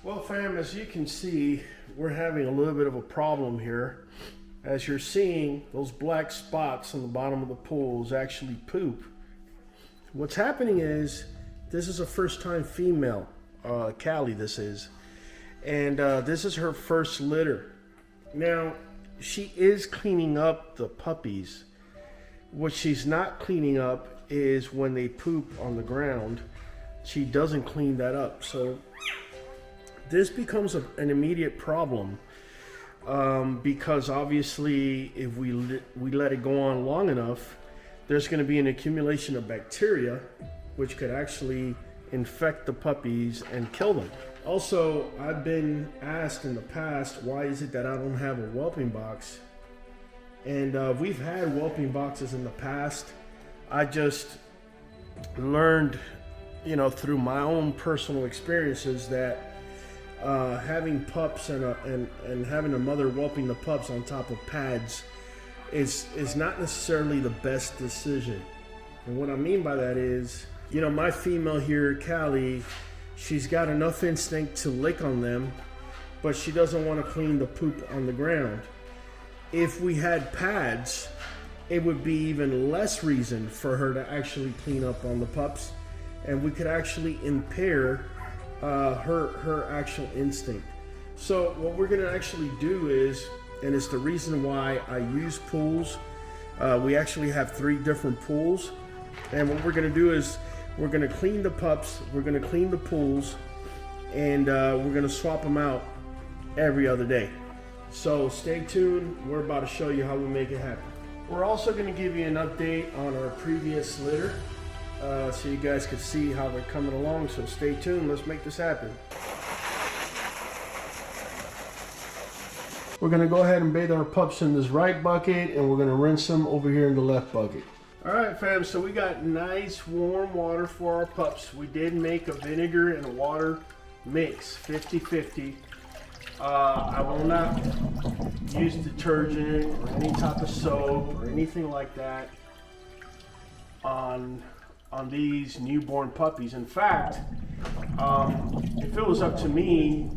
Well, fam, as you can see, we're having a little bit of a problem here. As you're seeing, those black spots on the bottom of the pool is actually poop. What's happening is, this is a first-time female, Callie this is, and this is her first litter. Now, she is cleaning up the puppies. What she's not cleaning up is when they poop on the ground. She doesn't clean that up. So this becomes an immediate problem because obviously if we let it go on long enough, there's going to be an accumulation of bacteria which could actually infect the puppies and kill them. Also, I've been asked in the past, why is it that I don't have a whelping box? And we've had whelping boxes in the past. I just learned, you know, through my own personal experiences that having pups and having a mother whelping the pups on top of pads is not necessarily the best decision. And what I mean by that is, you know, my female here, Callie, she's got enough instinct to lick on them, but she doesn't want to clean the poop on the ground. If we had pads, it would be even less reason for her to actually clean up on the pups, and we could actually impair her actual instinct. So what we're gonna actually do is, and it's the reason why I use pools, we actually have 3 different pools, and what we're gonna do is we're gonna clean the pups, we're gonna clean the pools, and we're gonna swap them out every other day. So stay tuned, we're about to show you how we make it happen. We're also gonna give you an update on our previous litter, so you guys can see how they're coming along. So stay tuned, let's make this happen. We're gonna go ahead and bathe our pups in this right bucket, and we're gonna rinse them over here in the left bucket. All right, fam, so we got nice warm water for our pups. We did make a vinegar and water mix, 50-50. I will not use detergent or any type of soap or anything like that on these newborn puppies. In fact, if it was up to me,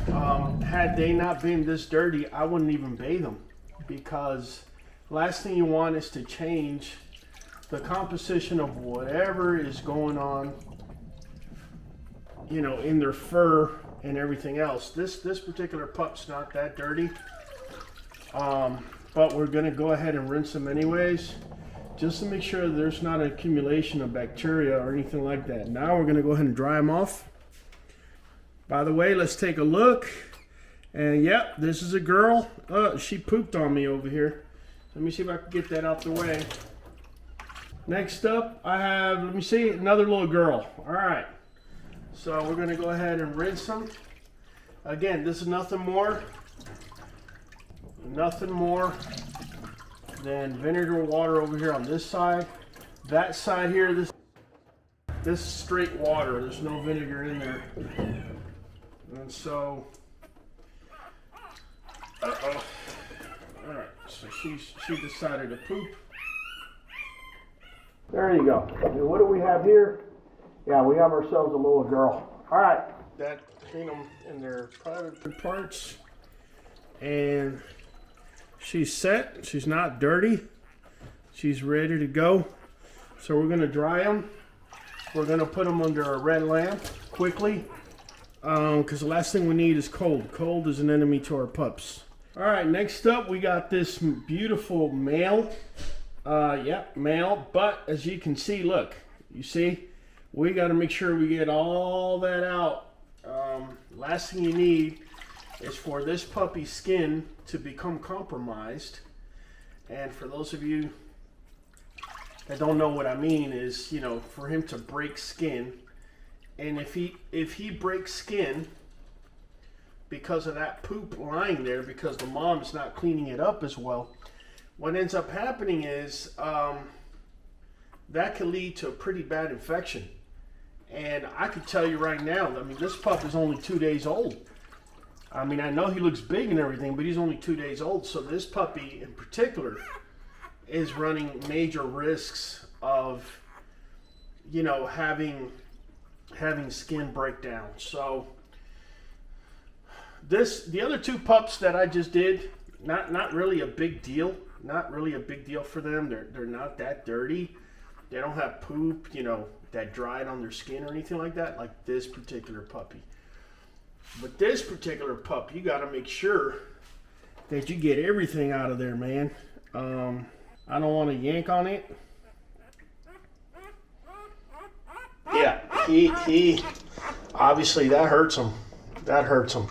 had they not been this dirty, I wouldn't even bathe them, because last thing you want is to change the composition of whatever is going on, you know, in their fur and everything else. This particular pup's not that dirty, but we're gonna go ahead and rinse them anyways, just to make sure there's not an accumulation of bacteria or anything like that. Now we're gonna go ahead and dry them off. By the way, let's take a look. And yep, this is a girl. She pooped on me over here. Let me see if I can get that out the way. Next up, I have, let me see, another little girl. All right. So we're gonna go ahead and rinse them. Again, this is nothing more than vinegar water over here on this side. That side here, this is straight water. There's no vinegar in there. And so, uh-oh. All right, so she decided to poop. There you go. And what do we have here? Yeah, we have ourselves a little girl. All right, that clean them in their private parts, and she's set. She's not dirty. She's ready to go. So we're gonna dry them. We're gonna put them under a red lamp quickly, because the last thing we need is cold. Cold is an enemy to our pups. All right, next up we got this beautiful male. Male, but as you can see, look, you see, we got to make sure we get all that out. Last thing you need is for this puppy's skin to become compromised. And for those of you that don't know what I mean is, you know, for him to break skin. And if he breaks skin because of that poop lying there, because the mom's not cleaning it up as well, what ends up happening is that can lead to a pretty bad infection. And I can tell you right now, I mean, this pup is only 2 days old. I mean, I know he looks big and everything, but he's only 2 days old. So this puppy in particular is running major risks of, you know, having skin breakdown. So the other two pups that I just did, not really a big deal. Not really a big deal for them. They're not that dirty. They don't have poop, you know, that dried on their skin or anything like that, like this particular puppy. But this particular pup, you got to make sure that you get everything out of there, man. I don't want to yank on it. Yeah, he obviously that hurts him. That hurts him.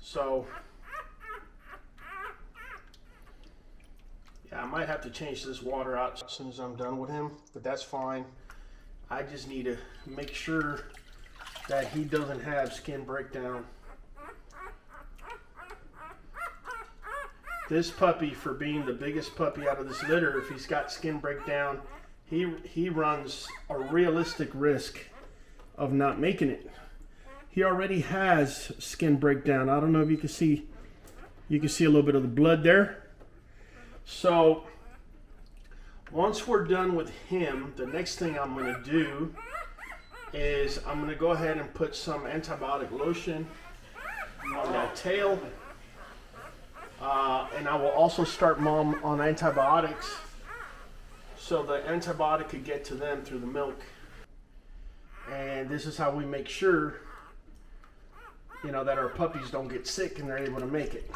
So yeah, I might have to change this water out as soon as I'm done with him, but that's fine. I just need to make sure that he doesn't have skin breakdown. This puppy, for being the biggest puppy out of this litter, if he's got skin breakdown, he runs a realistic risk of not making it. He already has skin breakdown. I don't know if you can see a little bit of the blood there. So once we're done with him, the next thing I'm going to do is I'm going to go ahead and put some antibiotic lotion on that tail. And I will also start Mom on antibiotics so the antibiotic could get to them through the milk. And this is how we make sure, you know, that our puppies don't get sick and they're able to make it.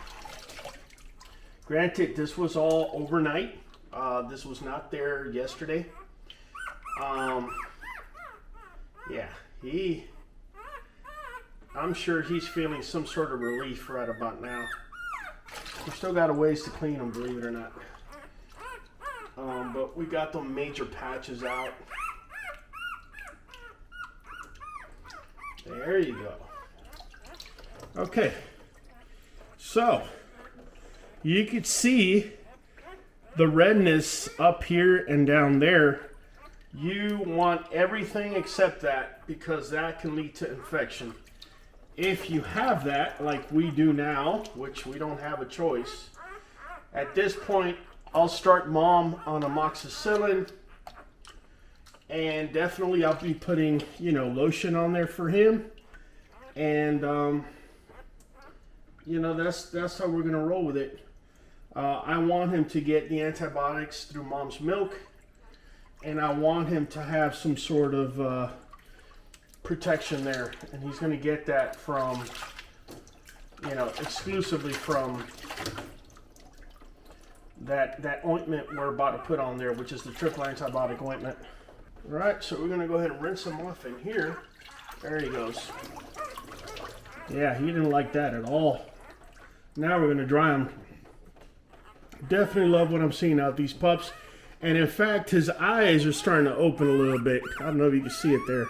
Granted, this was all overnight. This was not there yesterday. Yeah, I'm sure he's feeling some sort of relief right about now. We still got a ways to clean them, believe it or not. But we got the major patches out. There you go. Okay, so you could see the redness up here and down there. You want everything except that, because that can lead to infection. If you have that, like we do now, which we don't have a choice, at this point, I'll start Mom on amoxicillin, and definitely I'll be putting, you know, lotion on there for him, and you know, that's how we're gonna roll with it. I want him to get the antibiotics through Mom's milk, and I want him to have some sort of protection there, and he's going to get that from, you know, exclusively from that ointment we're about to put on there, which is the triple antibiotic ointment. All right, so we're going to go ahead and rinse him off in here. There he goes. Yeah, he didn't like that at all. Now we're going to dry him. Definitely love what I'm seeing out of these pups. And in fact, his eyes are starting to open a little bit. I don't know if you can see it there.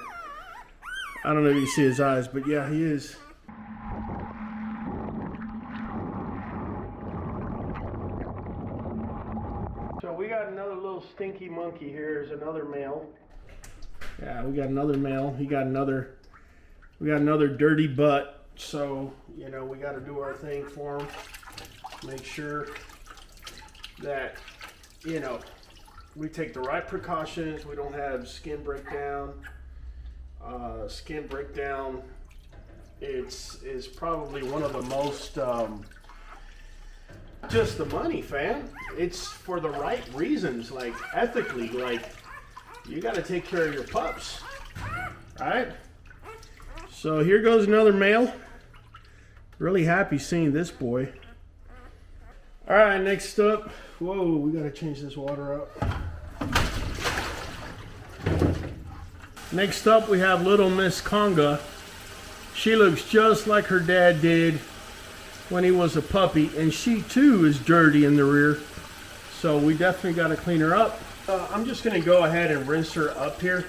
I don't know if you can see his eyes, but yeah, he is. So we got another little stinky monkey here. There's another male. Yeah, we got another male. We got another dirty butt. So, you know, we got to do our thing for him. Make sure that, you know, we take the right precautions. We don't have skin breakdown. Skin breakdown is probably one of the most, just the money, fam. It's for the right reasons, like ethically, like you got to take care of your pups, right? So here goes another male. Really happy seeing this boy. All right, next up, whoa, we got to change this water up. Next up, we have little Miss Conga. She looks just like her dad did when he was a puppy, and she too is dirty in the rear. So we definitely got to clean her up. I'm just going to go ahead and rinse her up here,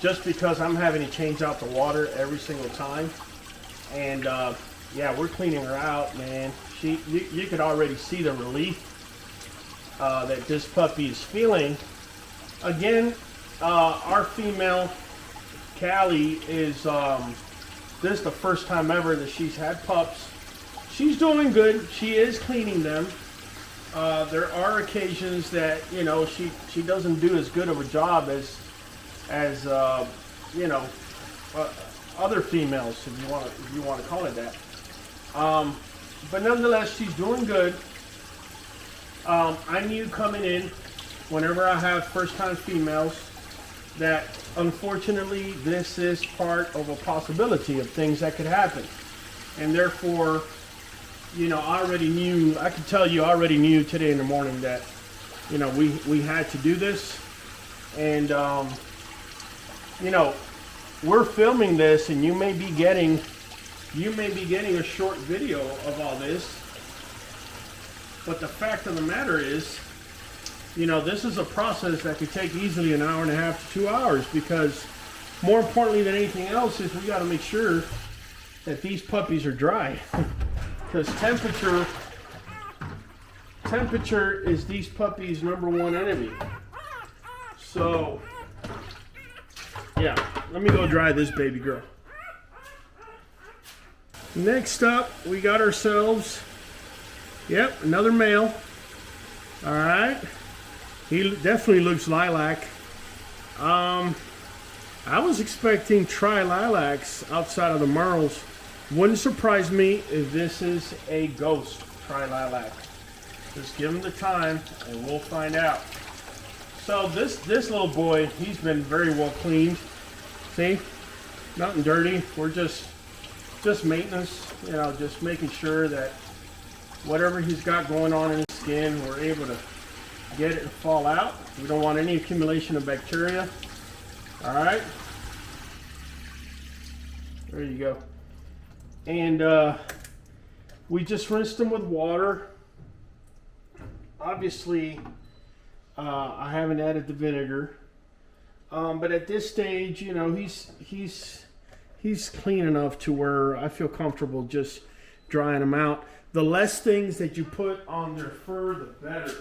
just because I'm having to change out the water every single time. And yeah, we're cleaning her out, man. You could already see the relief that this puppy is feeling. Again, our female Callie is this is the first time ever that she's had pups. She's doing good. She is cleaning them. There are occasions that, you know, she doesn't do as good of a job as you know, other females, if you want to call it that. But nonetheless, she's doing good. I knew coming in, whenever I have first-time females, that unfortunately this is part of a possibility of things that could happen. And therefore, you know, I already knew, I could tell you I already knew today in the morning that, you know, we had to do this. And, you know, we're filming this and you may be getting a short video of all this. But the fact of the matter is, you know, this is a process that could take easily an hour and a half to 2 hours, because more importantly than anything else is we got to make sure that these puppies are dry. Because temperature is these puppies' #1 enemy. So, yeah, let me go dry this baby girl. Next up, we got ourselves, yep, another male. All right, he definitely looks lilac. I was expecting tri-lilacs outside of the Merles. Wouldn't surprise me if this is a ghost tri-lilac. Just give him the time and we'll find out. So this little boy, he's been very well cleaned. See, nothing dirty. We're just maintenance, you know, just making sure that whatever he's got going on in his skin, we're able to get it and fall out. We don't want any accumulation of bacteria. All right, there you go. And we just rinsed him with water. Obviously, I haven't added the vinegar, but at this stage, you know, he's clean enough to where I feel comfortable just drying him out. The less things that you put on their fur, the better.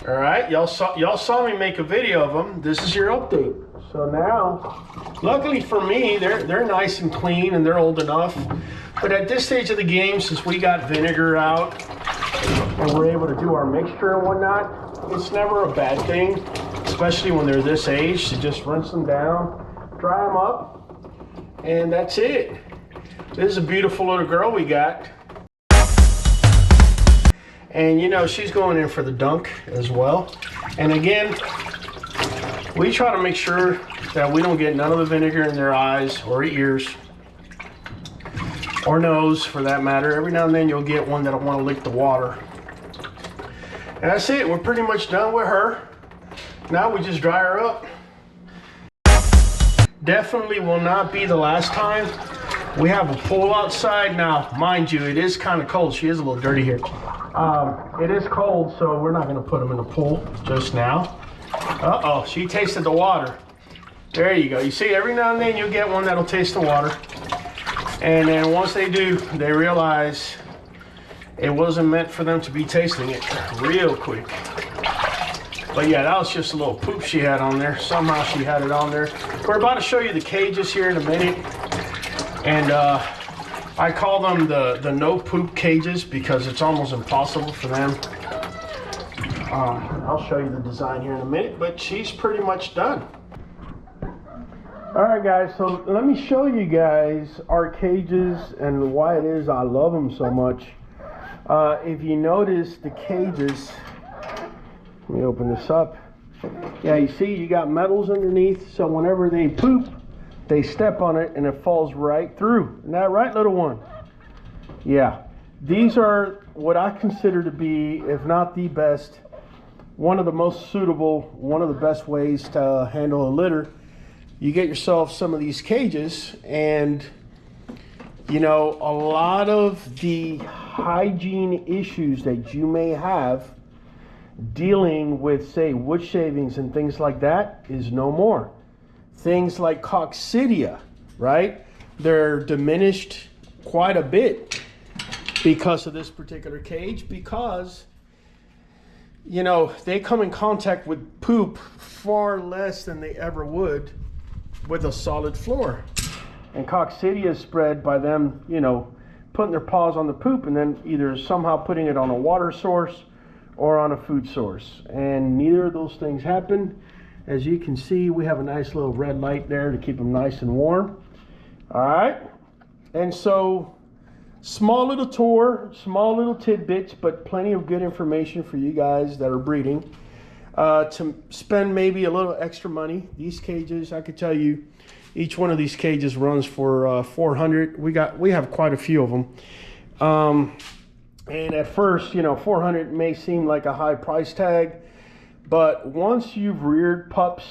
All right, y'all saw me make a video of them. This is your update. So now, luckily for me, they're nice and clean and they're old enough. But at this stage of the game, since we got vinegar out and we're able to do our mixture and whatnot, it's never a bad thing, especially when they're this age, to just rinse them down, dry them up, and that's it. This is a beautiful little girl we got. And you know, she's going in for the dunk as well. And again, we try to make sure that we don't get none of the vinegar in their eyes or ears or nose for that matter. Every now and then you'll get one that'll want to lick the water. And that's it, we're pretty much done with her. Now we just dry her up. Definitely will not be the last time. We have a pool outside now. Mind you, it is kind of cold. She is a little dirty here. It is cold, so we're not going to put them in the pool just now. Uh-oh, she tasted the water. There you go. You see, every now and then you'll get one that'll taste the water. And then once they do, they realize it wasn't meant for them to be tasting it real quick. But yeah, that was just a little poop she had on there. Somehow she had it on there. We're about to show you the cages here in a minute. And I call them the no poop cages because it's almost impossible for them. I'll show you the design here in a minute, but she's pretty much done. All right, guys, so let me show you guys our cages and why it is I love them so much. If you notice the cages, let me open this up. Yeah, you see you got metals underneath, so whenever they poop, they step on it and it falls right through. Isn't that right, little one? Yeah, These are what I consider to be, if not the best, one of the most suitable, one of the best ways to handle a litter. You get yourself some of these cages, and you know, a lot of the hygiene issues that you may have dealing with, say, wood shavings and things like that is no more. Things like coccidia, right? They're diminished quite a bit because of this particular cage, because, you know, they come in contact with poop far less than they ever would with a solid floor. And coccidia is spread by them, you know, putting their paws on the poop and then either somehow putting it on a water source or on a food source. And neither of those things happen. As you can see, we have a nice little red light there to keep them nice and warm. All right. And so, small little tour, small little tidbits, but plenty of good information for you guys that are breeding. To spend maybe a little extra money. These cages, I could tell you, each one of these cages runs for $400. We have quite a few of them. And at first, you know, $400 may seem like a high price tag, but once you've reared pups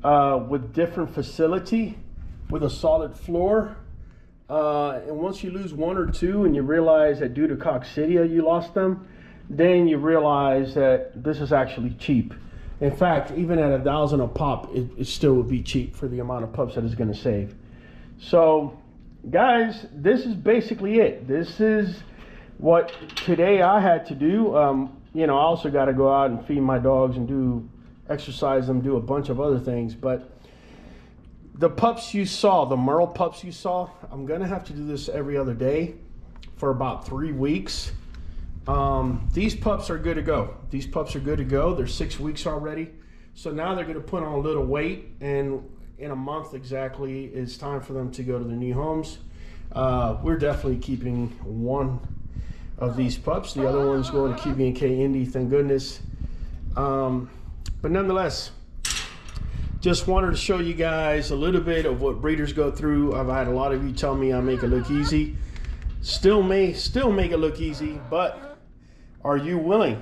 with different facility, with a solid floor, and once you lose one or two and you realize that due to coccidia you lost them, then you realize that this is actually cheap. In fact, even at $1,000 a pop, it still would be cheap for the amount of pups that it's going to save. So, guys, this is basically it. This is what today I had to do. You know, I also got to go out and feed my dogs and exercise them, do a bunch of other things. But the pups you saw, the Merle pups you saw, I'm going to have to do this every other day for about 3 weeks. These pups are good to go. These pups are good to go. They're 6 weeks already. So now they're going to put on a little weight, and in a month exactly, it's time for them to go to their new homes. We're definitely keeping one of these pups. The other one's going to QBN Indy, thank goodness. But nonetheless, just wanted to show you guys a little bit of what breeders go through. I've had a lot of you tell me I make it look easy. Still make it look easy, but are you willing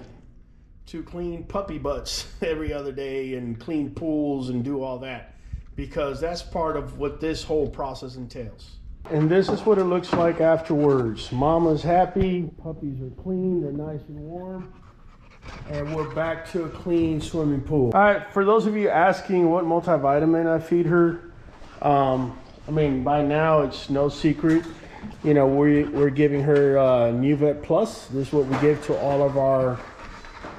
to clean puppy butts every other day and clean pools and do all that? Because that's part of what this whole process entails. And this is what it looks like afterwards. Mama's happy, puppies are clean, they're nice and warm, and we're back to a clean swimming pool. All right, for those of you asking what multivitamin I feed her, I mean, by now it's no secret. You know, we're giving her Nuvet Plus. This is what we give to all of our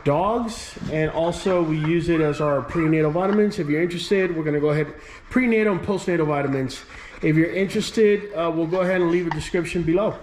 dogs, and also we use it as our prenatal vitamins. If you're interested, we're going to go ahead, prenatal and postnatal vitamins. If you're interested, we'll go ahead and leave a description below.